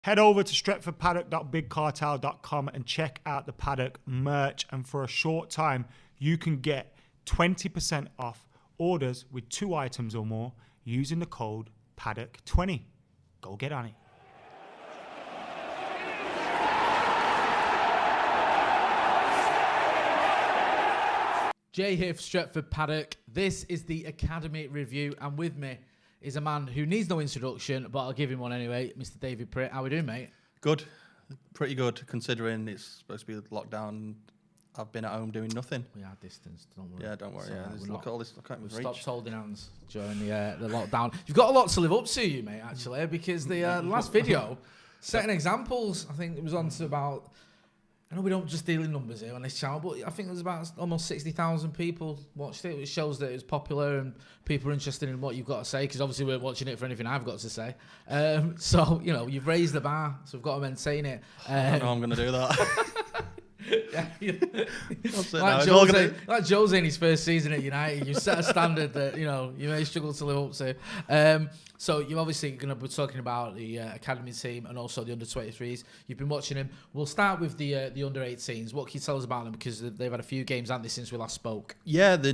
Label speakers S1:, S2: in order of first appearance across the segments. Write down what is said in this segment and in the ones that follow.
S1: Head over to stretfordpaddock.bigcartel.com and check out the Paddock merch. And for a short time, you can get 20% off orders with 2 items or more using the code Paddock20. Go get on it.
S2: Jay here for Stretford Paddock. This is the Academy Review, and with me is a man who needs no introduction, but I'll give him one anyway, Mr. David Pritt. How we doing, mate?
S3: Good. Pretty good, considering it's supposed to be lockdown. I've been at home doing nothing.
S2: We are distanced, don't worry.
S3: Yeah, don't worry. Look at all this. I can't even reach.
S2: Stopped holding hands during the lockdown. You've got a lot to live up to, you mate, actually, because the last video, setting examples, I think it was on to about... I know we don't just deal in numbers here on this channel, but I think there's about almost 60,000 people watched it, which shows that it was popular and people are interested in what you've got to say, because obviously we're watching it for anything I've got to say. So, you know, you've raised the bar, so we've got to maintain it.
S3: I don't know I'm going to do that.
S2: Like Jose in his first season at United, you set a standard that, you know, you may struggle to live up to. So you're obviously going to be talking about the academy team and also the under-23s. You've been watching them. We'll start with the under-18s. What can you tell us about them? Because they've had a few games, haven't they, since we last spoke?
S3: Yeah, they're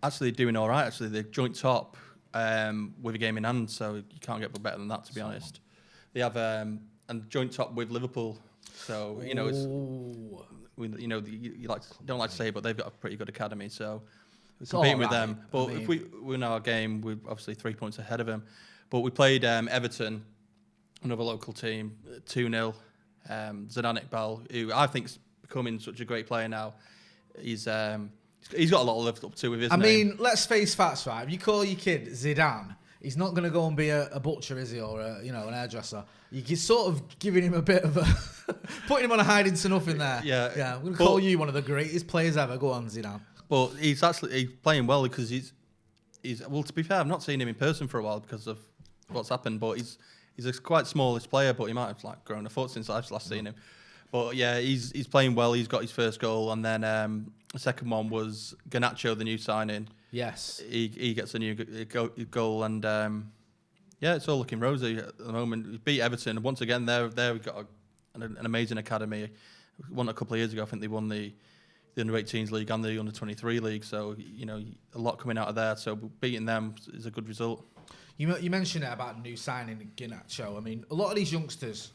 S3: actually doing all right, actually. They're joint top with a game in hand, so you can't get better than that, to be honest. They have and joint top with Liverpool. So, you know, you don't like to say it, but they've got a pretty good academy, so we're competing with them. But if we win our game, we're obviously 3 points ahead of them. But we played Everton, another local team, 2-0. Zidane Iqbal, who I think's becoming such a great player now, he's got a lot to live up to with his name.
S2: I mean, let's face facts, right? If you call your kid Zidane, he's not going to go and be a butcher, is he, or an hairdresser? You're sort of giving him a bit of a putting him on a hiding to nothing there. Yeah. I'm going to call you one of the greatest players ever. Go on, Zidane.
S3: But he's playing well because he's well. To be fair, I've not seen him in person for a while because of what's happened. But he's a quite smallish player, but he might have grown a foot since I've last seen him. But yeah, he's playing well. He's got his first goal, and then the second one was Garnacho, the new signing. Yes, he gets a new goal, and yeah, it's all looking rosy at the moment. We beat Everton once again. There we've got an amazing academy. We won a couple of years ago. I think they won the under-18s league and the under-23 league. So you know, a lot coming out of there. So beating them is a good result.
S2: You mentioned it about new signing Garnacho. I mean, a lot of these youngsters,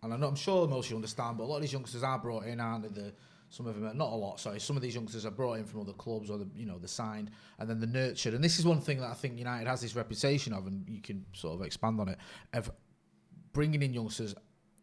S2: and I'm sure most of you understand, but a lot of these youngsters are brought in, aren't they? Some of them, not a lot, sorry. Some of these youngsters are brought in from other clubs, or they're signed and then they're nurtured. And this is one thing that I think United has this reputation of, and you can sort of expand on it, of bringing in youngsters,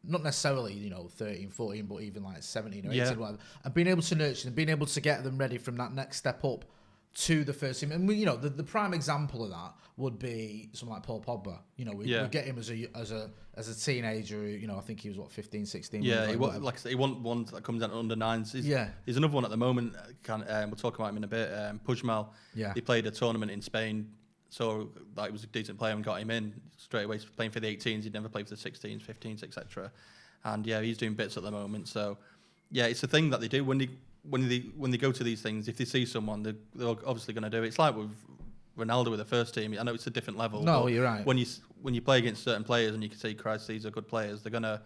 S2: not necessarily 13, 14, but even like 17 or 18, whatever, and being able to nurture them, being able to get them ready from that next step up to the first team. And the prime example of that would be someone like Paul Pogba. We get him as a teenager. I think he was 15, 16.
S3: Yeah, he won one that comes out under 9s. He's another one at the moment. We'll talk about him in a bit. Pujmal. Yeah, he played a tournament in Spain, so that he was a decent player and got him in straight away. Playing for the 18s, he'd never played for the 16s, 15s, etc. And yeah, he's doing bits at the moment. So yeah, it's a thing that they do when they go to these things. If they see someone, they're obviously going to do it. It's like with Ronaldo with the first team. I know it's a different level.
S2: No, you're right.
S3: When you play against certain players and you can see, Christ, these are good players, they're gonna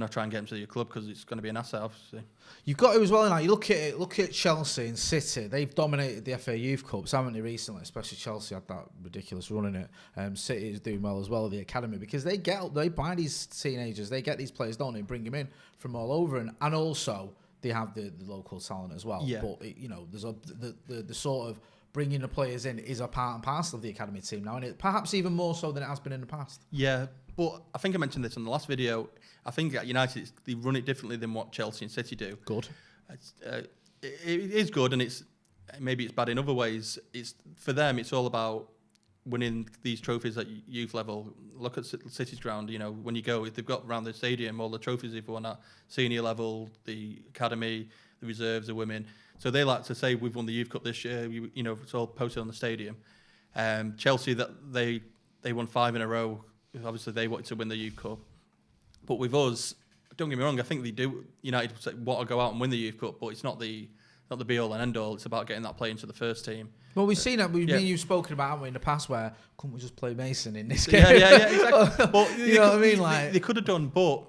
S3: try and get them to your club because it's going to be an asset, obviously.
S2: You've got to as well. Now you look at Chelsea and City. They've dominated the FA Youth Cups, haven't they, recently? Especially Chelsea had that ridiculous run in it. City is doing well as well at the academy because they buy these teenagers, they get these players, don't they, bring them in from all over, and also they have the local talent as well. Yeah. But there's the sort of bringing the players in is a part and parcel of the academy team now, and it perhaps even more so than it has been in the past.
S3: Yeah, but I think I mentioned this in the last video. I think at United they run it differently than what Chelsea and City do.
S2: Good.
S3: It is good, and maybe it's bad in other ways. For them, it's all about winning these trophies at youth level. Look at City's ground. When you go, they've got around the stadium all the trophies they've won at senior level, the academy, the reserves, the women. So they like to say we've won the Youth Cup this year. It's all posted on the stadium. Chelsea, that they won 5 in a row. Obviously, they wanted to win the Youth Cup. But with us, don't get me wrong, I think they do. United want to go out and win the Youth Cup, but it's not the not the be all and end all. It's about getting that player into the first team.
S2: Well, we've seen that. Me and you've spoken about, haven't we, in the past, where couldn't we just play Mason in this game?
S3: Yeah, exactly. But
S2: you know what I mean? Like
S3: they could have done, but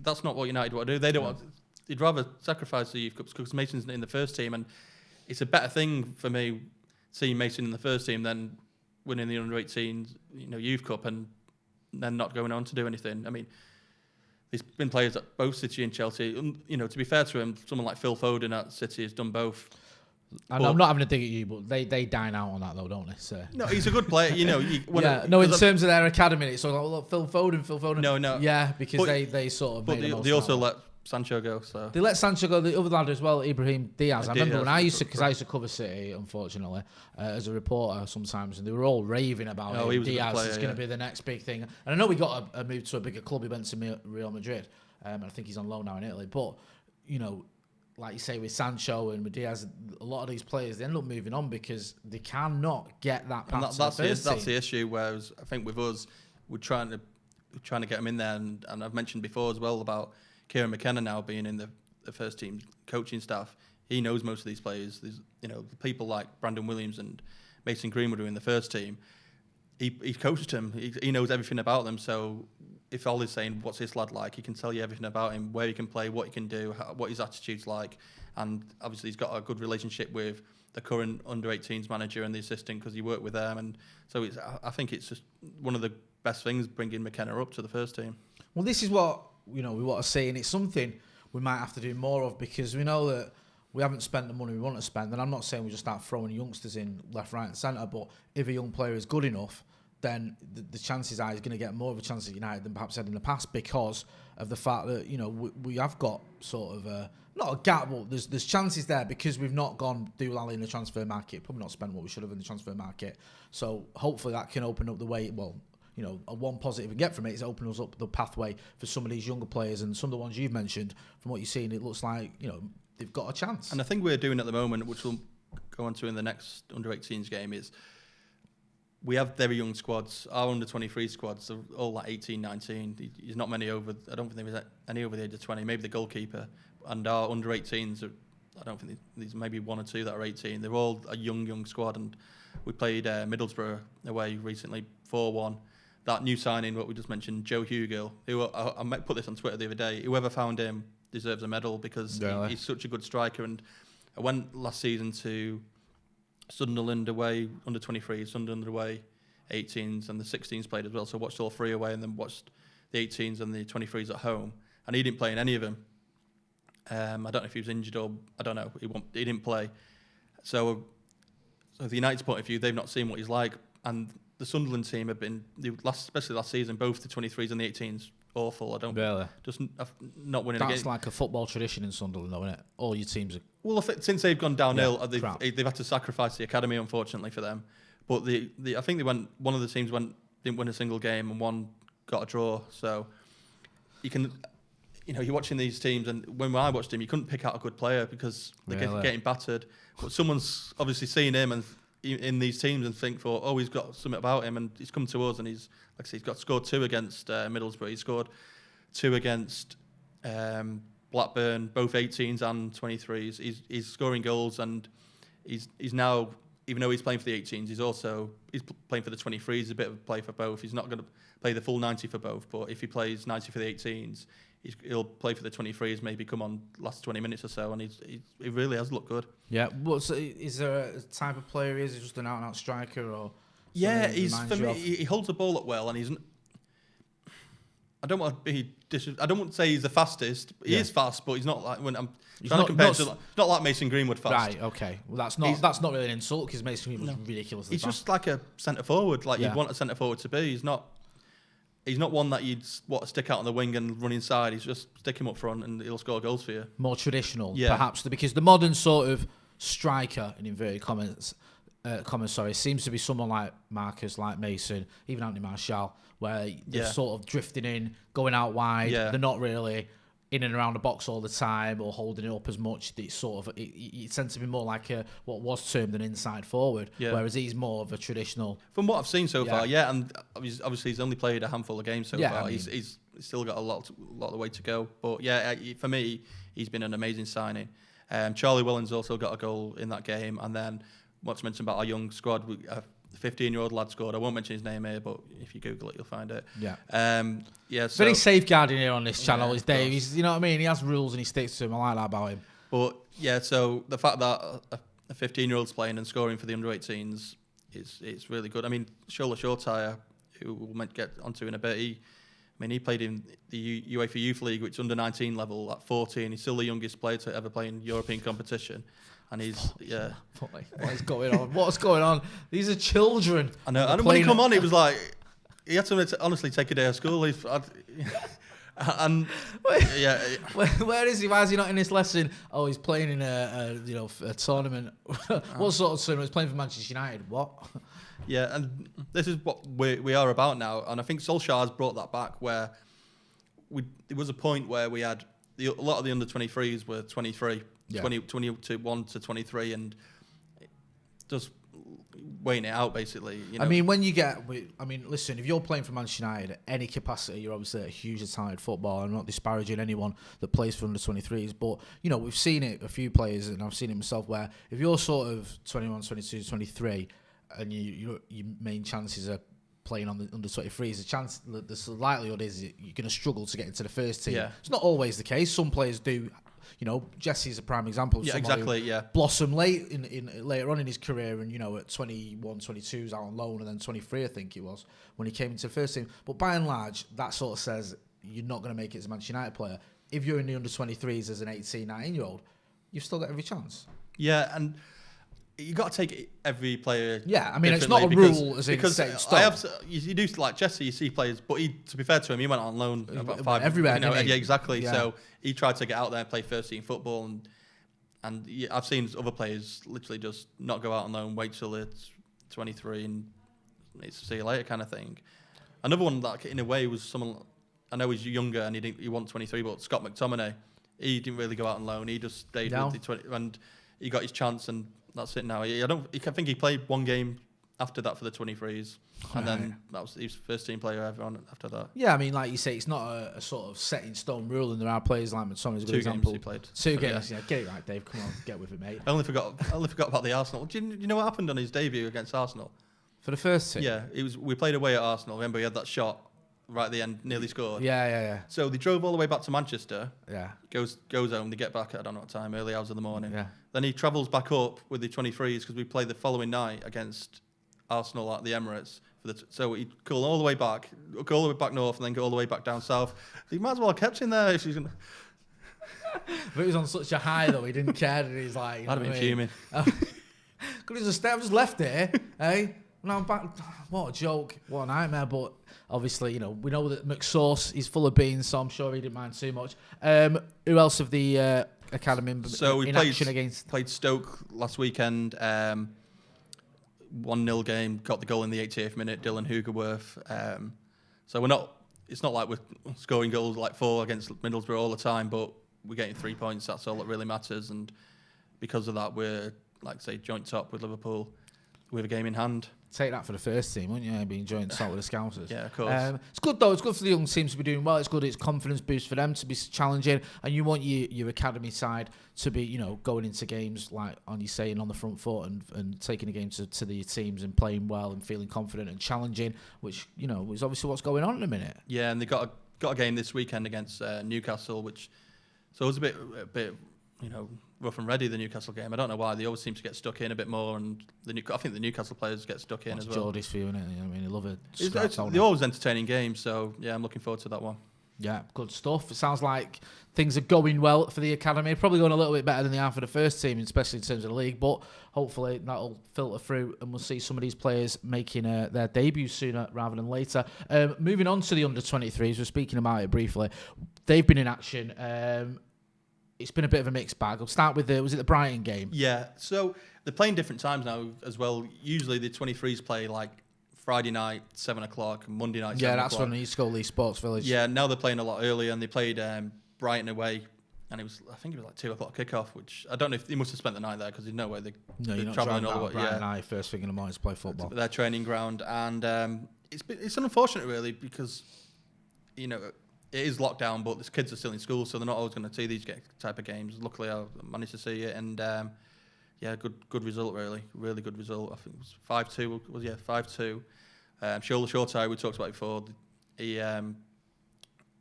S3: that's not what United want to do. They don't want. They'd rather sacrifice the youth cups because Mason's in the first team, and it's a better thing for me seeing Mason in the first team than winning the under-18s, youth cup and then not going on to do anything. I mean, there's been players at both City and Chelsea. To be fair to him, someone like Phil Foden at City has done both.
S2: And I'm not having a dig at you, but they dine out on that though, don't they? So.
S3: No, he's a good player. In
S2: terms of their academy, it's sort of like, Phil Foden.
S3: No.
S2: Yeah, because they sort of.
S3: But they also let Sancho go. So
S2: they let Sancho go. The other lad as well, Ibrahim Diaz. I remember when I used to cover City, unfortunately, as a reporter sometimes, and they were all raving about him. Diaz is going to be the next big thing. And I know we got a move to a bigger club. He went to Real Madrid, and I think he's on loan now in Italy. But like you say with Sancho and with Diaz, a lot of these players they end up moving on because they cannot get that path.
S3: That's the issue. Whereas I think with us, we're trying to get them in there, and I've mentioned before as well about Kieran McKenna now being in the first team coaching staff. He knows most of these players. There's people like Brandon Williams and Mason Greenwood who are in the first team. He coached them. He knows everything about them. So if Ollie's saying, what's this lad like, he can tell you everything about him, where he can play, what he can do, what his attitude's like. And obviously he's got a good relationship with the current under-18s manager and the assistant because he worked with them. And so I think it's just one of the best things bringing McKenna up to the first team.
S2: Well, this is what we want to see, and it's something we might have to do more of because we know that we haven't spent the money we want to spend. And I'm not saying we just start throwing youngsters in left, right and centre, but if a young player is good enough, then the chances are he's going to get more of a chance at United than perhaps had in the past because of the fact that we have got sort of not a gap, but there's chances there because we've not gone doolally in the transfer market, probably not spent what we should have in the transfer market. So hopefully that can open up the way. Well, one positive we get from it is it opens up the pathway for some of these younger players and some of the ones you've mentioned. From what you've seen, it looks like they've got a chance.
S3: And I think we're doing at the moment, which we'll go on to in the next under-18s game, is we have very young squads. Our under-23 squads are all like 18, 19. There's not many over. I don't think there's any over the age of 20. Maybe the goalkeeper. And our under-18s I don't think there's maybe one or two that are 18. They're all a young squad. And we played Middlesbrough away recently 4-1. That new signing, what we just mentioned, Joe Hugill, who I put this on Twitter the other day. Whoever found him deserves a medal because he's such a good striker. And I went last season to Sunderland away, under 23, Sunderland away, 18s, and the 16s played as well. So I watched all three away and then watched the 18s and the 23s at home. And he didn't play in any of them. I don't know if he was injured or I don't know. He didn't play. So the United's point of view, they've not seen what he's like. And the Sunderland team have been, especially last season, both the 23s and the 18s, awful. Just not winning a game.
S2: That's like a football tradition in Sunderland, though, isn't it? All your teams are...
S3: Well, since they've gone downhill, they've had to sacrifice the academy, unfortunately, for them. But I think one of the teams didn't win a single game and one got a draw. So you can... you're watching these teams, and when I watched him, you couldn't pick out a good player because they're getting battered. But someone's obviously seen him and in these teams and think he's got something about him, and he's come to us, and he's scored 2 against Middlesbrough. He scored 2 against Blackburn, both 18s and 23s. He's scoring goals, and he's now, even though he's playing for the 18s, he's playing for the 23s. He's a bit of a play for both. He's not going to play the full 90 for both, but if he plays 90 for the 18s, he'll play for the 23s, maybe come on last 20 minutes or so, and he really has looked good.
S2: Yeah. Is there a type of player he is? Is he just an out-and-out striker? Or
S3: for me, he holds the ball up well, and I don't want to say he's the fastest. He is fast, but he's not like when I'm trying to compare to. Not like Mason Greenwood fast.
S2: Right. Okay. Well, that's not really an insult because Mason Greenwood was ridiculously fast.
S3: He's just like a centre forward, like you'd want a centre forward to be. He's not one that you'd stick out on the wing and run inside. He's just stick him up front and he'll score goals for you. More
S2: traditional, perhaps, because the modern sort of striker, in inverted commas, seems to be someone like Marcus, like Mason, even Anthony Martial, where they're sort of drifting in, going out wide. They're not really in and around the box all the time or holding it up as much. It's sort of it tends to be more like what was termed an inside forward, whereas he's more of a traditional.
S3: From what I've seen so far, and obviously he's only played a handful of games so far. I mean, he's still got a lot of the way to go. But for me, he's been an amazing signing. Charlie Wellens also got a goal in that game. And then what to mention about our young squad, a 15-year-old lad scored. I won't mention his name here, but if you Google it, you'll find it.
S2: Yeah. So, very safeguarding here on this channel is Dave. He's, you know what I mean? He has rules and he sticks to them. I like that about him.
S3: But yeah, so the fact that a 15-year-old's playing and scoring for the under-18s it's really good. I mean, Shola Shortire, who we'll get onto in a bit, he played in the UEFA Youth League, which is under-19 level at 14. He's still the youngest player to ever play in European competition. And he's,
S2: What is going on? What's going on? These are children.
S3: I know. And when he come on, he was like, he had to honestly take a day of school.
S2: Where is he? Why is he not in this lesson? Oh, he's playing in a tournament. What sort of tournament? He's playing for Manchester United. What?
S3: Yeah, and this is what we are about now. And I think Solskjaer has brought that back, where there was a point where we had a lot of the under-23s were 23, 21 to 23, and just weighing it out, basically.
S2: I mean, listen, if you're playing for Manchester United at any capacity, you're obviously a hugely talented footballer. I'm not disparaging anyone that plays for under-23s, but, we've seen it, a few players, and I've seen it myself, where if you're sort of 21, 22, 23, and your main chances are playing on the under-23s, the likelihood is you're going to struggle to get into the first team.
S3: Yeah.
S2: It's not always the case. Some players do. Jesse's a prime example of someone who blossomed later on in his career, and at 21, 22 he was out on loan, and then 23 I think it was when he came into the first team. But by and large, that sort of says you're not going to make it as a Manchester United player. If you're in the under-23s as an 18, 19-year-old, you've still got every chance.
S3: Yeah, and you got to take every player.
S2: Yeah, I mean, it's not a rule as in set in stone.
S3: You do, like Jesse, you see players, but to be fair to him, he went on loan about 5
S2: everywhere.
S3: Yeah, exactly. Yeah. So he tried to get out there and play first team football, and I've seen other players literally just not go out on loan, wait till it's 23 and it's see you later kind of thing. Another one that in a way was someone, I know he's younger and he won 23, but Scott McTominay, he didn't really go out on loan. He just stayed with the 20, and he got his chance, and that's it now. I think he played one game after that for the 23s, and then that was his first team player ever on after that.
S2: Yeah, I mean, like you say, it's not a sort of set in stone rule, and there are players like McTominay's a good example.
S3: 2 games he played.
S2: 2 games, yeah. Get it right, Dave. Come on, get with it, mate.
S3: I only forgot about the Arsenal. Do you know what happened on his debut against Arsenal?
S2: For the first team?
S3: Yeah, we played away at Arsenal. Remember, he had that shot right at the end, nearly scored.
S2: Yeah.
S3: So they drove all the way back to Manchester.
S2: Yeah.
S3: Goes home. They get back at I don't know what time, early hours of the morning.
S2: Yeah.
S3: Then he travels back up with the 23s because we play the following night against Arsenal at the Emirates. So he'd go all the way back north, and then go all the way back down south. He might as well have kept him there if he's gonna.
S2: But he was on such a high though, he didn't care. And he's like,
S3: I'd have been fuming.
S2: Could he just I've just left here, eh? Now I'm back. What a joke! What a nightmare! But obviously, we know that McSauce is full of beans, so I'm sure he didn't mind too much. Who else of the academy?
S3: So we
S2: played
S3: Stoke last weekend. 1-0 game. Got the goal in the 88th minute. Dylan Hugerworth. So it's not like we're scoring goals like 4 against Middlesbrough all the time, but we're getting 3 points. That's all that really matters. And because of that, we're joint top with Liverpool with a game in hand.
S2: Take that for the first team, wouldn't you? Being joint top with the Scousers.
S3: Yeah, of course.
S2: It's good though. It's good for the young teams to be doing well. It's good. It's confidence boost for them to be challenging, and you want your academy side to be, going into games like on you saying on the front foot and taking the game to the teams and playing well and feeling confident and challenging, which is obviously what's going on in a minute.
S3: Yeah, and they got a game this weekend against Newcastle, which so it was a bit rough and ready, the Newcastle game. I don't know why. They always seem to get stuck in a bit more, and I think the Newcastle players get stuck in as well.
S2: Geordie's for you, isn't it? I mean, they love it.
S3: They're always entertaining games, so yeah, I'm looking forward to that one.
S2: Yeah, good stuff. It sounds like things are going well for the academy. Probably going a little bit better than they are for the first team, especially in terms of the league, but hopefully that'll filter through and we'll see some of these players making their debuts sooner rather than later. Moving on to the under-23s, we're speaking about it briefly. They've been in action. It's been a bit of a mixed bag. I'll start with was it the Brighton game?
S3: Yeah, so they're playing different times now as well. Usually the 23s play like Friday night, 7 o'clock, and Monday night, 7 o'clock.
S2: Yeah, that's when they used to go Leeds Sports Village.
S3: Yeah, now they're playing a lot earlier, and they played Brighton away, and I think it was like 2 o'clock kickoff, which I don't know if he must have spent the night there because there's no way they're travelling all the way.
S2: Brighton night, first thing in the morning to play football.
S3: Their training ground, and it's unfortunate really because it is lockdown, but the kids are still in school, so they're not always going to see these type of games. Luckily, I managed to see it, and good result, really good result. I think it was 5-2. 5-2. Shola Shortai, we talked about before.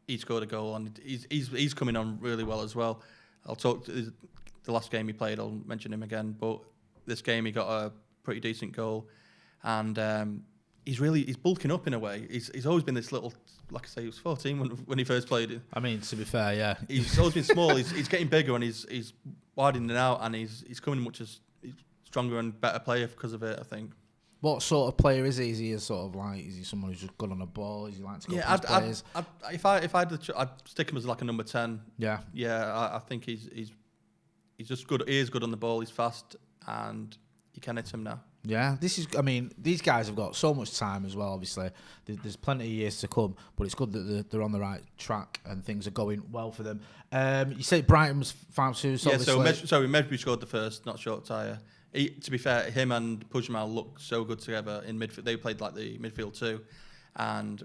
S3: He scored a goal, and he's coming on really well as well. I'll talk to the last game he played. I'll mention him again, but this game he got a pretty decent goal, and he's bulking up in a way. He's always been this little, like I say, he was 14 when he first played.
S2: I mean, to be fair, yeah,
S3: he's always been small. He's getting bigger, and he's widening out, and he's coming he's stronger and better player because of it, I think.
S2: What sort of player is he? Is he is he someone who's just good on a ball? Is he like to go past players?
S3: If I had I'd stick him as like a number 10.
S2: Yeah.
S3: I think he's just good. He is good on the ball. He's fast, and you can hit him now.
S2: Yeah, these guys have got so much time as well. Obviously, there's plenty of years to come, but it's good that they're on the right track and things are going well for them. You say Brighton was 5-2.
S3: So Medbury scored the first, not Short Tire. To be fair, him and Pujmal looked so good together in midfield. They played like the midfield too, and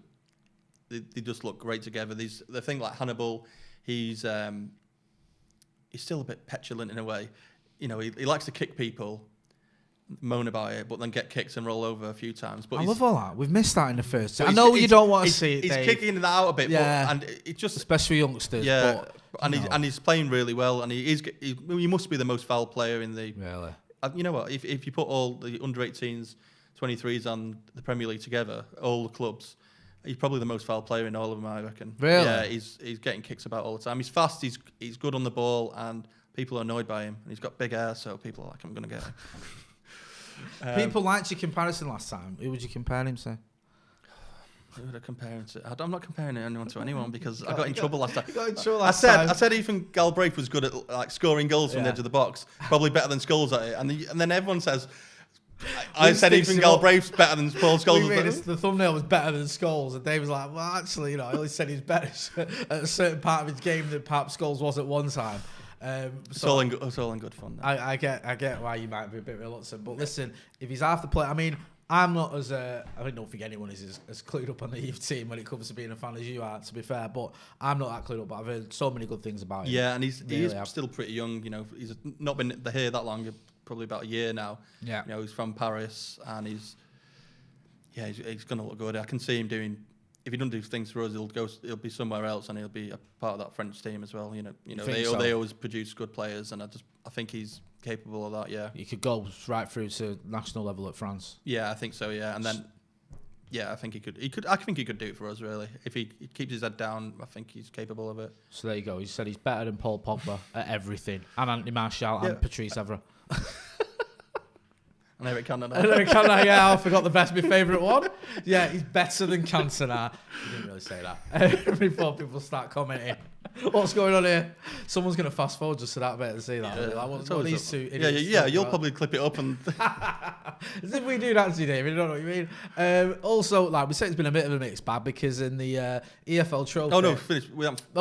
S3: they just look great together. The thing like Hannibal, he's still a bit petulant in a way. You know, he likes to kick people, moan about it, but then get kicked and roll over a few times. But
S2: I love all that. We've missed that in the first. I know you don't want to see it.
S3: He's
S2: Dave.
S3: kicking that out a bit,
S2: yeah,
S3: and it just
S2: especially youngsters.
S3: Yeah, and he's playing really well, and he must be the most foul player in the.
S2: Really.
S3: You know what? If you put all the under 18s, 23s, and the Premier League together, all the clubs, he's probably the most foul player in all of them, I reckon.
S2: Really?
S3: Yeah, he's getting kicks about all the time. He's fast. He's good on the ball, and people are annoyed by him. And he's got big hair, so people are like, I'm going to get him.
S2: People liked your comparison last time. Who would you compare him to?
S3: Who would I compare him to? I'm not comparing anyone to anyone because I got in trouble last time.
S2: I
S3: said Ethan Galbraith was good at like scoring goals from the edge of the box, probably better than Scholes at it, and then everyone says I said Ethan Galbraith's better than Paul Scholes.
S2: The thumbnail was better than Scholes, and Dave was like, well, actually, I only said he's better at a certain part of his game than perhaps Scholes was at one time.
S3: It's all in good fun.
S2: I get why you might be a bit reluctant, but listen, if he's half the play, I mean, I'm not as I don't think anyone is as clued up on the youth team when it comes to being a fan as you are, to be fair, but I'm not that clued up, but I've heard so many good things about him.
S3: Yeah, and he's still pretty young, he's not been here that long, probably about a year now.
S2: Yeah.
S3: He's from Paris, and he's going to look good. I can see him doing, if he doesn't do things for us, he'll be somewhere else, and he'll be a part of that French team as well. They always produce good players, and I think he's capable of that. Yeah,
S2: he could go right through to national level at France.
S3: Yeah, I think so. Yeah, and then I think he could. I think he could do it for us. Really, if he keeps his head down, I think he's capable of it.
S2: So there you go. He said he's better than Paul Pogba at everything, and Anthony Martial and Patrice Evra.
S3: And Eric Cantona.
S2: I forgot the best, my favourite one. Yeah, he's better than Cantona. He didn't really say that. Before people start commenting. What's going on here? Someone's going to fast forward just to that bit and see that.
S3: Yeah,
S2: like, what these two
S3: yeah, you'll probably clip it up and...
S2: As if we do that to you, David, I don't know what you mean. Also, like we said, it's been a bit of a mixed bag because in the EFL Trophy...
S3: Oh, no, finished.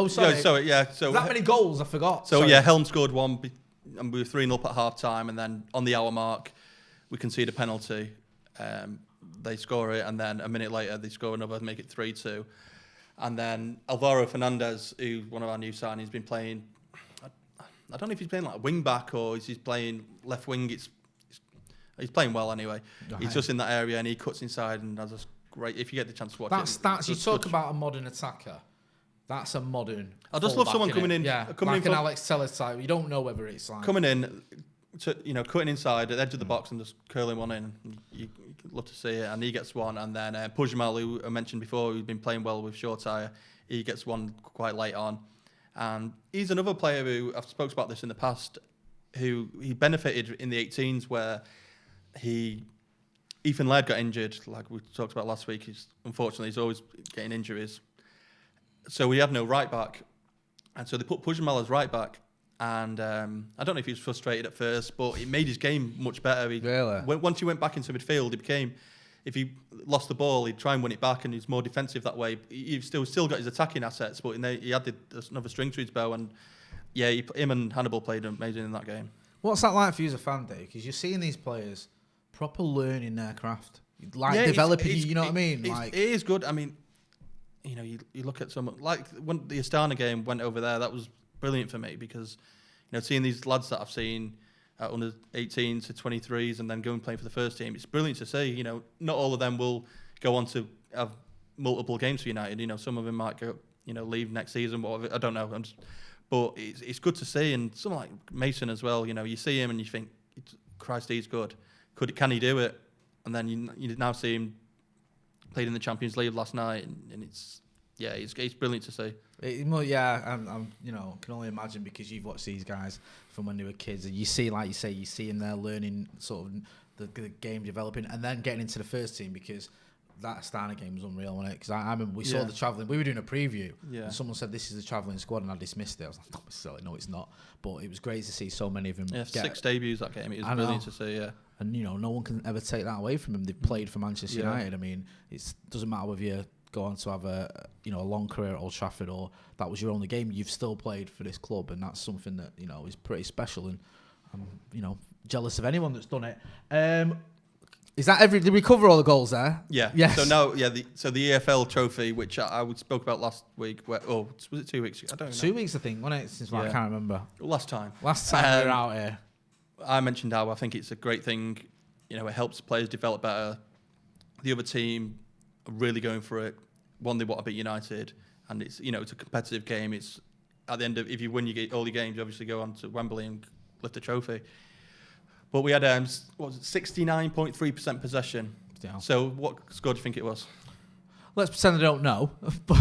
S2: Sorry.
S3: So
S2: that many goals, I forgot.
S3: So, yeah, Helm scored one, and we were 3-0 at half-time, and then on the hour mark, we concede a penalty. They score it, and then a minute later, they score another, make it 3-2. And then Alvaro Fernandez, who's one of our new signings, been playing. I don't know if he's playing like a wing back or he's playing left wing. He's playing well anyway.
S2: Right.
S3: He's just in that area and he cuts inside and has a great. If you get the chance to watch
S2: it, you talk about a modern attacker. That's a modern.
S3: I just love someone coming in.
S2: Yeah,
S3: coming
S2: like
S3: in
S2: an Alex Telles type. You don't know whether it's like
S3: coming in, cutting inside at the edge of the box and just curling one in. You love to see it, and he gets one. And then Pujmal, who I mentioned before, who's been playing well with Short Tire, he gets one quite late on. And he's another player who, I've spoken about this in the past, who he benefited in the 18s where Ethan Laird got injured, like we talked about last week. Unfortunately, he's always getting injuries. So we had no right back. And so they put Pujmal as right back. And I don't know if he was frustrated at first, but it made his game much better. Once he went back into midfield, if he lost the ball, he'd try and win it back, and he's more defensive that way. He's still got his attacking assets, but he added another string to his bow, and yeah, him and Hannibal played amazing in that game.
S2: What's that like for you as a fan, Dave? Because you're seeing these players proper learning their craft, developing. You know what I mean?
S3: It is good. I mean, you know, you look at some like when the Astana game went over there, that was brilliant for me because, you know, seeing these lads that I've seen at under 18s to 23s and then go and play for the first team, it's brilliant to see. You know, not all of them will go on to have multiple games for United. You know, some of them might go, you know, leave next season. Whatever, I don't know. But it's good to see, and someone like Mason as well. You know, you see him and you think, Christ, he's good. Can he do it? And then you now see him played in the Champions League last night, and it's brilliant to see.
S2: I'm you know, can only imagine because you've watched these guys from when they were kids, and you see, like you say, you see him there learning sort of the game developing, and then getting into the first team because that Astana game was unreal, wasn't it? Because I remember we saw the travelling. We were doing a preview, and someone said this is the travelling squad, and I dismissed it. I was like, don't be silly, no, it's not. But it was great to see so many of them.
S3: Yeah, 6 debuts that game. It was brilliant to see. Yeah.
S2: And you know, no one can ever take that away from them. They've played for Manchester United. I mean, it doesn't matter whether you go on to have a long career at Old Trafford or that was your only game. You've still played for this club, and that's something that, you know, is pretty special. And I'm, you know, jealous of anyone that's done it. Is that did we cover all the goals there?
S3: Yeah.
S2: Yes.
S3: So now, the EFL Trophy, which I spoke about last week. Was it 2 weeks ago? I don't know.
S2: 2 weeks, I think, wasn't it? Since I can't remember.
S3: Last time
S2: we were out here.
S3: I mentioned how I think it's a great thing. You know, it helps players develop better. The other team are really going for it. One, they want to beat United, and it's, you know, it's a competitive game. It's at the end of, if you win all your games, you obviously go on to Wembley and lift a trophy. But we had 69.3% possession. Yeah. So what score do you think it was?
S2: Let's pretend I don't know. But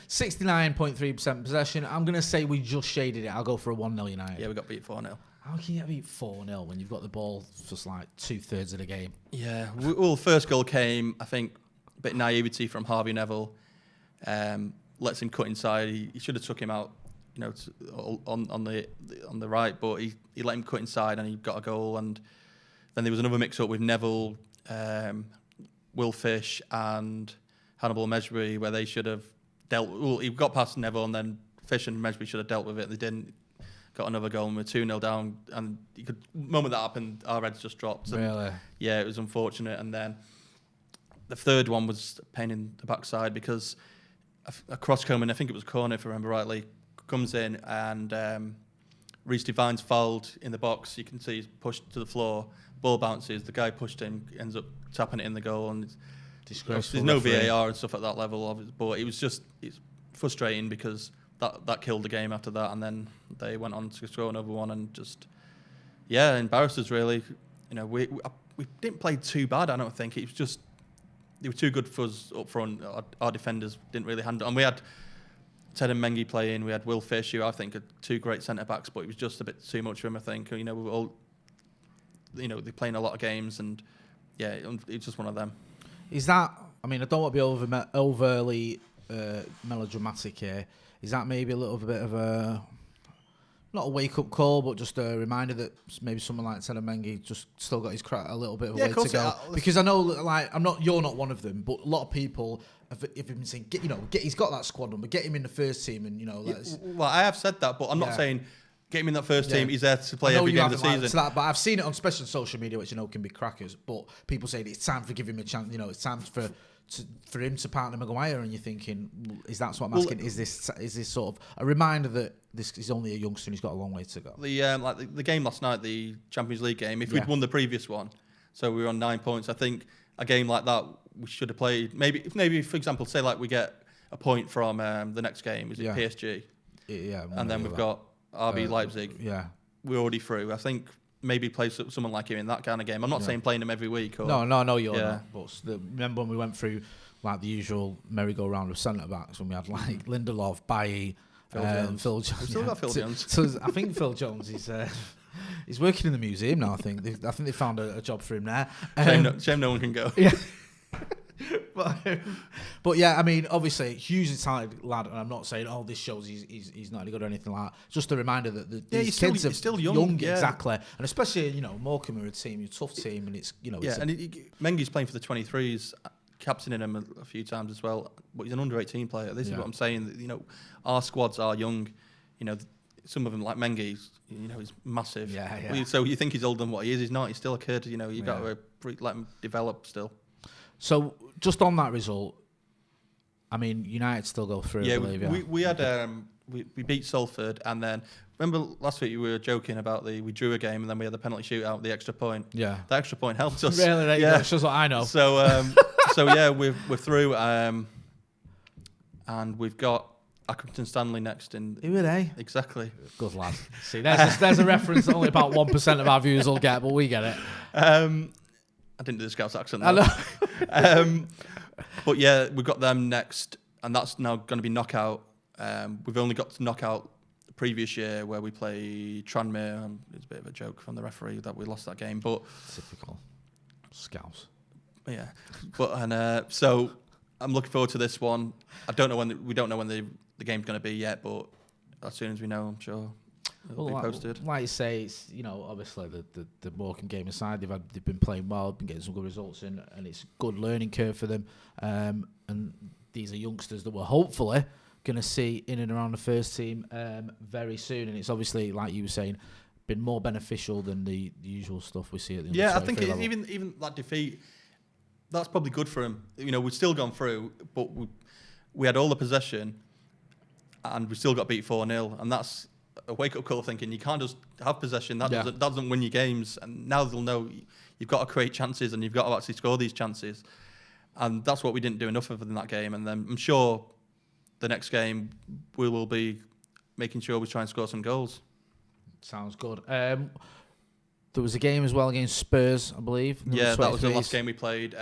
S2: 69.3% possession. I'm going to say we just shaded it. I'll go for a 1-0 United.
S3: Yeah, we got beat 4-0.
S2: How can you get beat 4-0 when you've got the ball for like 2/3 of the game?
S3: Yeah. Well, the first goal came, I think, a bit naivety from Harvey Neville. Lets him cut inside. He should have took him out, you know, on the right, but he let him cut inside and he got a goal. And then there was another mix-up with Neville, Will Fish and Hannibal Mejbri, where they should have dealt. Well, he got past Neville, and then Fish and Mejbri should have dealt with it. They didn't. Got another goal, and we're 2-0 down. And the moment that happened, our heads just dropped. And
S2: really?
S3: Yeah, it was unfortunate. And then the third one was a pain in the backside because a cross coming, I think it was a corner, if I remember rightly, comes in, and Reece Devine's fouled in the box. You can see he's pushed to the floor. Ball bounces. The guy pushed him, ends up tapping it in the goal, and
S2: disgraceful.
S3: There's no VAR and stuff at that level of it, but it's frustrating because that killed the game after that, and then they went on to score another one and just embarrassed us really. You know, we didn't play too bad. I don't think it was just they were too good for us up front. Our defenders didn't really handle, and we had Ted and Mengi playing. We had Will Fish, who I think are two great centre backs, but it was just a bit too much for him. I think, you know, we were all, you know, they're playing a lot of games, and it's just one of them.
S2: Is that? I mean, I don't want to be overly melodramatic here. Is that maybe a little bit of a, not a wake-up call, but just a reminder that maybe someone like Ted Mengi just still got his a little bit of a way to go? Because I know, like, you're not one of them, but a lot of people have been saying, he's got that squad number, get him in the first team, and, you know.
S3: Well, I have said that, but I'm not saying get him in that first team. He's there to play every game of the season.
S2: That, but I've seen it on, especially on social media, which, you know, can be crackers. But people say it's time to give him a chance. You know, it's time for him to partner Maguire, and you're thinking, is that what I'm asking? Is this sort of a reminder that this is only a youngster and he's got a long way to go?
S3: The game last night, the Champions League game, if we'd won the previous one, so we were on 9 points, I think a game like that we should have played. Maybe for example, say like we get a point from the next game, is it PSG?
S2: Yeah.
S3: And then we've got RB Leipzig.
S2: Yeah.
S3: We're already through. I think maybe play someone like him in that kind of game. I'm not saying playing him every week.
S2: No, you're not. But remember when we went through like the usual merry-go-round of centre-backs when we had like Lindelof, Bailly, Phil Jones.
S3: We've still got Phil Jones.
S2: So I think Phil Jones is he's working in the museum now. I think they found a job for him there.
S3: Shame no one can go.
S2: Yeah. But yeah, I mean, obviously, hugely talented lad, and I'm not saying, this shows he's not any good or anything like that. Just a reminder that these kids are
S3: still young,
S2: exactly, and especially, you know, Morecambe are a team, a tough team, and it's, you know,
S3: Mengi's playing for the 23s, captaining him a few times as well, but he's an under-18 player. This is what I'm saying. You know, our squads are young. You know, some of them like Mengi, you know, he's massive.
S2: Yeah.
S3: So you think he's older than what he is? He's not. He's still a kid. You know, you got to let him develop still.
S2: So just on that result, I mean, United still go through.
S3: Yeah,
S2: I believe,
S3: we had we beat Salford, and then remember last week we were joking about we drew a game and then we had the penalty shootout, the extra point.
S2: Yeah,
S3: the extra point helped us.
S2: Really,
S3: yeah,
S2: shows what I know.
S3: So so yeah, we're through, and we've got Accrington Stanley next in.
S2: Who are they?
S3: Exactly.
S2: Good lad. See, there's a reference that only about 1% of our viewers will get, but we get it.
S3: I didn't do the Scouse accent.
S2: I know.
S3: But yeah, we've got them next, and that's now going to be knockout. We've only got to knockout the previous year where we play Tranmere. It's a bit of a joke from the referee that we lost that game, but
S2: typical Scouse.
S3: Yeah, but so I'm looking forward to this one. I don't know we don't know when the game's going to be yet, but as soon as we know, I'm sure it'll be posted.
S2: Like you say, it's, obviously the Morecambe game aside, they've been playing well, been getting some good results in, and it's a good learning curve for them. And these are youngsters that we're hopefully going to see in and around the first team very soon. And it's obviously, like you were saying, been more beneficial than the usual stuff we see at the
S3: Yeah, I think
S2: level.
S3: even that defeat, that's probably good for him. We've still gone through, but we had all the possession, and we still got beat 4-0, and that's a wake-up call thinking you can't just have possession. That doesn't win you games, and now they'll know you've got to create chances and you've got to actually score these chances, and that's what we didn't do enough of in that game. And then I'm sure the next game we will be making sure we try and score some goals.
S2: Sounds good. There was a game as well against Spurs, I believe.
S3: Yeah, that was the last game we played.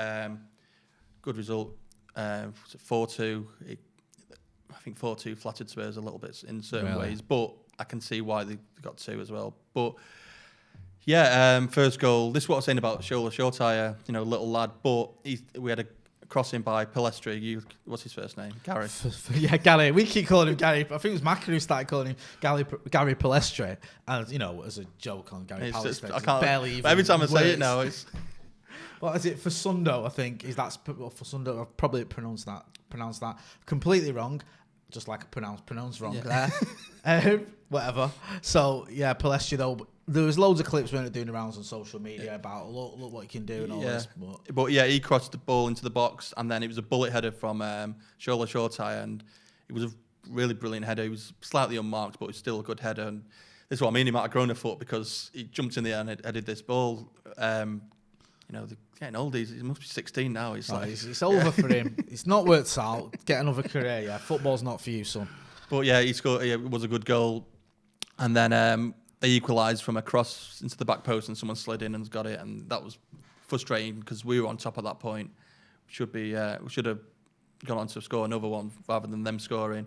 S3: Good result. 4-2. I think 4-2 flattered Spurs a little bit in certain ways, but I can see why they got 2 as well. But yeah, first goal. This is what I was saying about Shola Shortire, little lad, but we had a crossing by Palestri. What's his first name? Gary.
S2: Yeah, Gary. We keep calling him Gary. I think it was Macca who started calling him Gary Palestri, and as a joke on Gary Palestri.
S3: I can't.
S2: Barely even
S3: every time I say it
S2: words.
S3: now, it's.
S2: What is it? Fasundo, I think. Fasundo? I've probably pronounced that completely wrong. Just like I pronounced wrong there. Whatever. So yeah, Palestri though. There was loads of clips when it doing the rounds on social media about look what you can do and all this.
S3: But yeah, he crossed the ball into the box, and then it was a bullet header from Shola Shortire, and it was a really brilliant header. He was slightly unmarked, but it was still a good header. And this is what I mean. He might have grown a foot because he jumped in the air and headed this ball. They're getting old. He must be 16 now. It's
S2: over for him. It's not worked out. Get another career. Yeah, football's not for you, son.
S3: But yeah, he scored. It was a good goal, and then they equalised from a cross into the back post, and someone slid in and got it, and that was frustrating because we were on top at that point. We should have gone on to score another one rather than them scoring.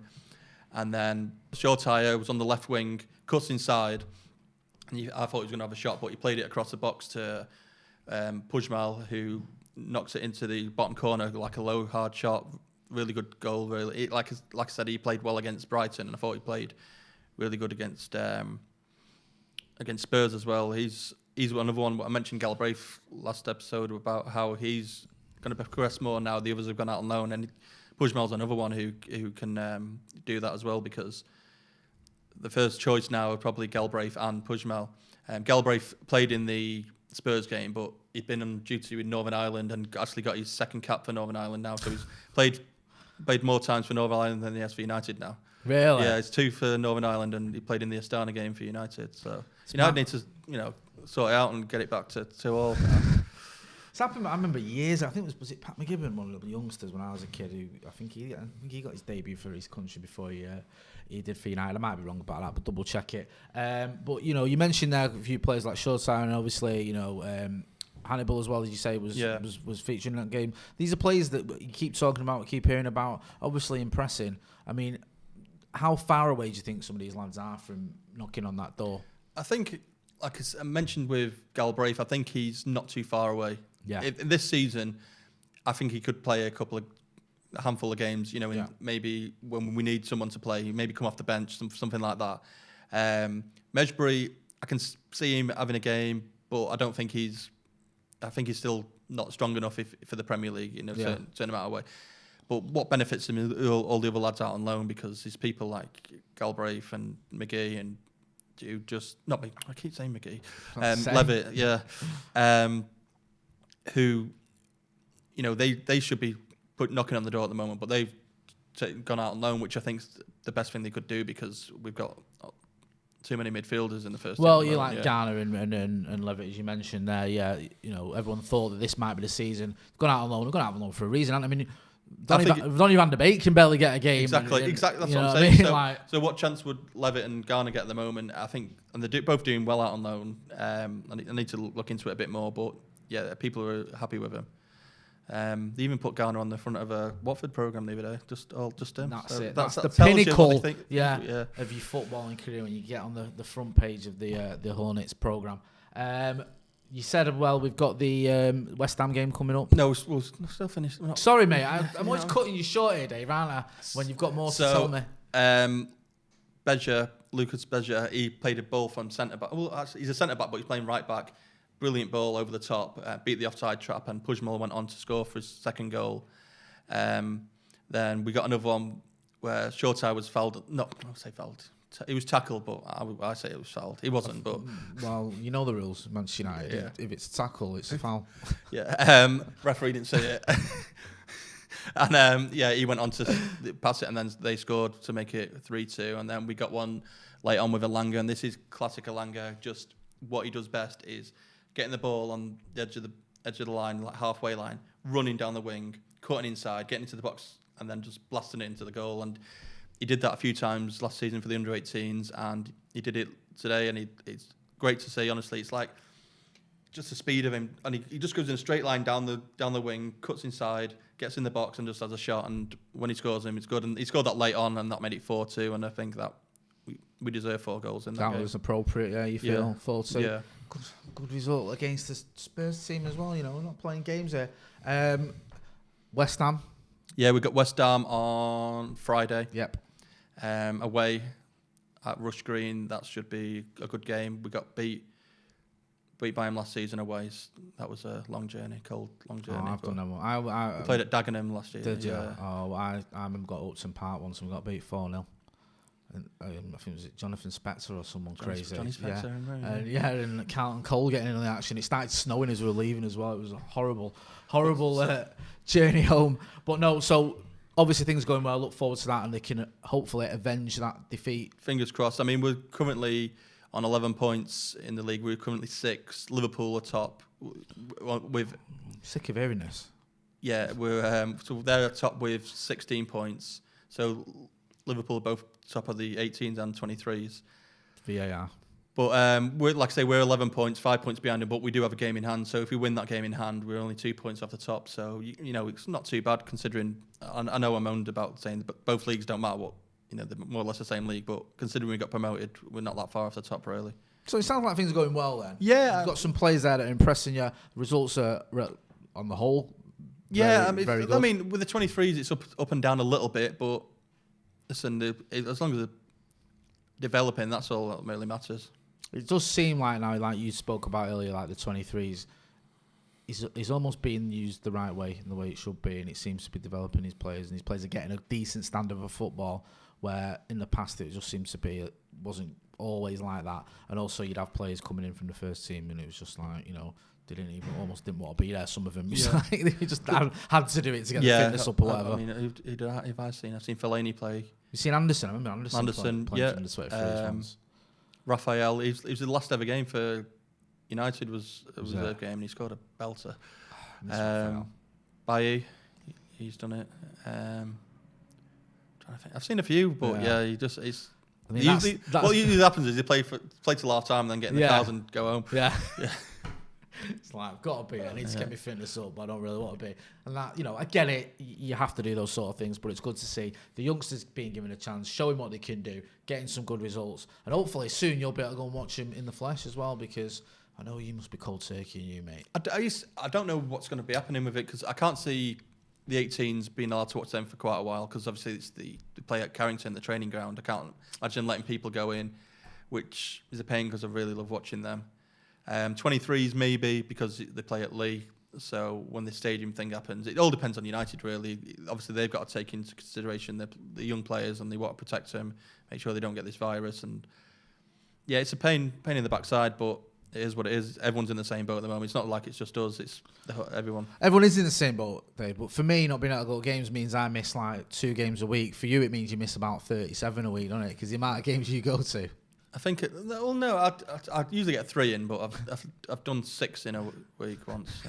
S3: And then Shortire was on the left wing, cuts inside, and I thought he was going to have a shot, but he played it across the box to Pujmal, who knocks it into the bottom corner like a low hard shot. Really good goal. Really, like I said, he played well against Brighton, and I thought he played really good against Spurs as well. He's another one. I mentioned Galbraith last episode about how he's going to progress more now. The others have gone out on loan, and Pujmal's another one who can do that as well, because the first choice now are probably Galbraith and Pujmal. Galbraith played in the Spurs game, but he'd been on duty with Northern Ireland and actually got his second cap for Northern Ireland now. So he's played more times for Northern Ireland than he has for United now.
S2: Really?
S3: Yeah, it's 2 for Northern Ireland, and he played in the Astana game for United. So United need to, sort it out and get it back to all.
S2: It's happened. I remember years. I think was it Pat McGibbon, one of the youngsters when I was a kid. Who I think he got his debut for his country before he did for United. I might be wrong about that, but double check it. But you mentioned there a few players like Shortire, and obviously Hannibal as well, as you say, was featuring in that game. These are players that you keep talking about, keep hearing about. Obviously impressing. I mean, how far away do you think some of these lads are from knocking on that door?
S3: I think, like I mentioned with Galbraith, I think he's not too far away.
S2: Yeah.
S3: This season, I think he could play a handful of games. Maybe when we need someone to play, maybe come off the bench, something like that. Mejbri, I can see him having a game, but I don't think I think he's still not strong enough for the Premier League in a certain amount of way. But what benefits him is all the other lads out on loan, because there's people like Galbraith and McGee and I keep saying McGee, Levitt, who, they should be knocking on the door at the moment, but they've gone out on loan, which I think is the best thing they could do because we've got too many midfielders in the first team.
S2: Well, you like Garner and Levitt, as you mentioned there. Yeah, everyone thought that this might be the season. Gone out on loan. Gone out on loan for a reason. I mean, Donny van der Beek can barely get a game.
S3: Exactly. That's what I'm saying. So what chance would Levitt and Garner get at the moment? I think, and they're both doing well out on loan. I need to look into it a bit more, but yeah, people are happy with him. They even put Garner on the front of a Watford programme the other day. Just him.
S2: That's
S3: so
S2: it. That's the
S3: tells
S2: pinnacle.
S3: You of
S2: your footballing career when you get on the front page of the Hornets programme. You said, well, we've got the West Ham game coming up.
S3: No, we'll still finish.
S2: Sorry, mate. I'm always cutting you short here, Dave, aren't I? When you've got more to tell me.
S3: Lucas Beja, he played a ball from centre back. Well, actually, he's a centre back, but he's playing right back. Brilliant ball over the top, beat the offside trap, and Pujmal went on to score for his second goal. Then we got another one where Shortai was fouled. No, I would say fouled. He was tackled, but I say it was fouled. He wasn't, but...
S2: Well, you know the rules, Manchester United. Yeah. If it's a tackle, it's a foul.
S3: Yeah, referee didn't say it. And he went on to pass it, and then they scored to make it 3-2. And then we got one late on with Elanga, and this is classic Elanga. Just what he does best is getting the ball on the edge of the line, like halfway line, running down the wing, cutting inside, getting into the box, and then just blasting it into the goal. And he did that a few times last season for the under-18s, and he did it today, and it's great to see. Honestly, it's like just the speed of him, and he just goes in a straight line down the wing, cuts inside, gets in the box, and just has a shot. And when he scores him, it's good. And he scored that late on, and that made it 4-2. And I think that we deserve 4 goals in that game.
S2: That was appropriate. Yeah, you feel 4-2.
S3: Yeah.
S2: Good result against the Spurs team as well. We're not playing games here. West Ham.
S3: Yeah, we got West Ham on Friday.
S2: Yep.
S3: Away at Rush Green. That should be a good game. We got beat by him last season away. That was a long journey, cold long journey.
S2: I've done that one.
S3: We played at Dagenham last year.
S2: Did you? Yeah. Oh, I remember got Upton Park once and we got beat 4-0. I think it was Jonathan Spector or someone crazy.
S3: Johnny Spector,
S2: and Carlton Cole getting in the action. It started snowing as we were leaving as well. It was a horrible journey home. But no, so obviously things are going well. I look forward to that, and they can hopefully avenge that defeat.
S3: Fingers crossed. I mean, we're currently on 11 points in the league. We're currently 6th. Liverpool are top with.
S2: Sick of hearing this.
S3: Yeah, we're so they're top with 16 points. So Liverpool are both top of the 18s and 23s.
S2: VAR.
S3: But we're 11 points, 5 points behind them, but we do have a game in hand. So if we win that game in hand, we're only 2 points off the top. So it's not too bad considering. I know I'm owned about saying that both leagues don't matter what they're more or less the same league, but considering we got promoted, we're not that far off the top really.
S2: So it sounds like things are going well then.
S3: Yeah,
S2: you've got some players there that are impressing you. Results are on the whole. Very good.
S3: I mean, with the 23s, it's up and down a little bit, but listen, as long as they're developing, that's all that really matters.
S2: It does seem like now, like you spoke about earlier, like the 23s, he's almost being used the right way, in the way it should be, and it seems to be developing his players, and his players are getting a decent standard of football, where in the past it just seems to be, it wasn't always like that. And also you'd have players coming in from the first team, and it was just like, they almost didn't want to be there. Some of them, they just had to do it to get the fitness up or whatever.
S3: I mean, who have I seen? I've seen Fellaini play.
S2: You've seen Anderson. I remember Anderson playing from the 23s once.
S3: Raphael, he was the last ever game for United, was a reserve game, and he scored a belter. Bailly, he's done it. Trying to think. I've seen a few, but what usually happens is they play till half time and then get in the cars and go home.
S2: Yeah. It's like, I've got to be. I need to get my fitness up, but I don't really want to be. And that, I get it. You have to do those sort of things, but it's good to see the youngsters being given a chance, showing what they can do, getting some good results, and hopefully soon you'll be able to go and watch them in the flesh as well, because I know you must be cold turkey, you mate.
S3: I don't know what's going to be happening with it, because I can't see the 18s being allowed to watch them for quite a while, because obviously it's they play at Carrington, the training ground. I can't imagine letting people go in, which is a pain because I really love watching them. 23s maybe, because they play at Lee, so when the stadium thing happens, it all depends on United really. Obviously they've got to take into consideration the young players, and they want to protect them, make sure they don't get this virus, and it's a pain in the backside, but it is what it is. Everyone's in the same boat at the moment. It's not like it's just us. It's everyone.
S2: Everyone is in the same boat, Dave. But for me, not being able to go to games means I miss like 2 games a week. For you, it means you miss about 37 a week, doesn't it? Because the amount of games you go to.
S3: I think. Well, no, I usually get 3 in, but I've done 6 in a week once.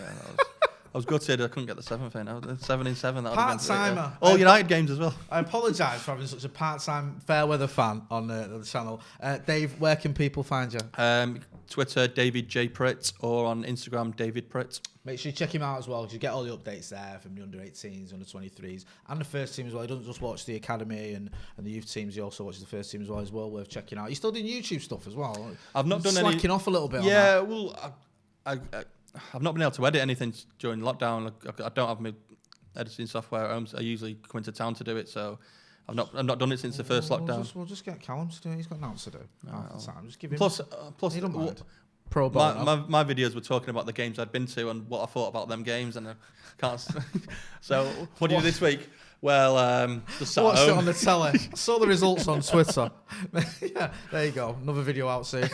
S3: I was gutted I couldn't get the 7th in. 7 in 7.
S2: Part-timer.
S3: All United games as well.
S2: I apologise for having such a part-time fair weather fan on the channel. Dave, where can people find you?
S3: Twitter, David J. Pritt, or on Instagram, David Pritt.
S2: Make sure you check him out as well, because you get all the updates there from the under-18s, under-23s, and the first team as well. He doesn't just watch the academy and the youth teams, he also watches the first team as well. It's well worth checking out. He's still doing YouTube stuff as well.
S3: I've not done any...
S2: Slacking off a little bit
S3: yeah,
S2: on that.
S3: well, I've not been able to edit anything during lockdown. I don't have my editing software at home, so I usually come into town to do it, so... I've not done it since the first lockdown.
S2: We'll just get Callum to do it. He's got nothing to do. Half the time. Just give him.
S3: Plus,
S2: he don't mind.
S3: my videos were talking about the games I'd been to and what I thought about them games, and I can't. So, what do you do this week? Well, just sat
S2: watched
S3: at home.
S2: it on the telly. Saw the results on Twitter. Yeah, there you go. Another video out soon.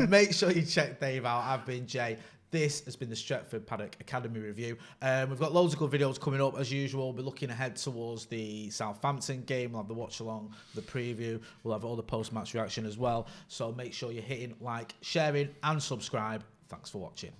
S2: Make sure you check Dave out. I've been Jay. This has been the Stretford Paddock Academy review. We've got loads of good videos coming up as usual. We'll be looking ahead towards the Southampton game. We'll have the watch along, the preview. We'll have all the post-match reaction as well. So make sure you're hitting like, sharing and subscribe. Thanks for watching.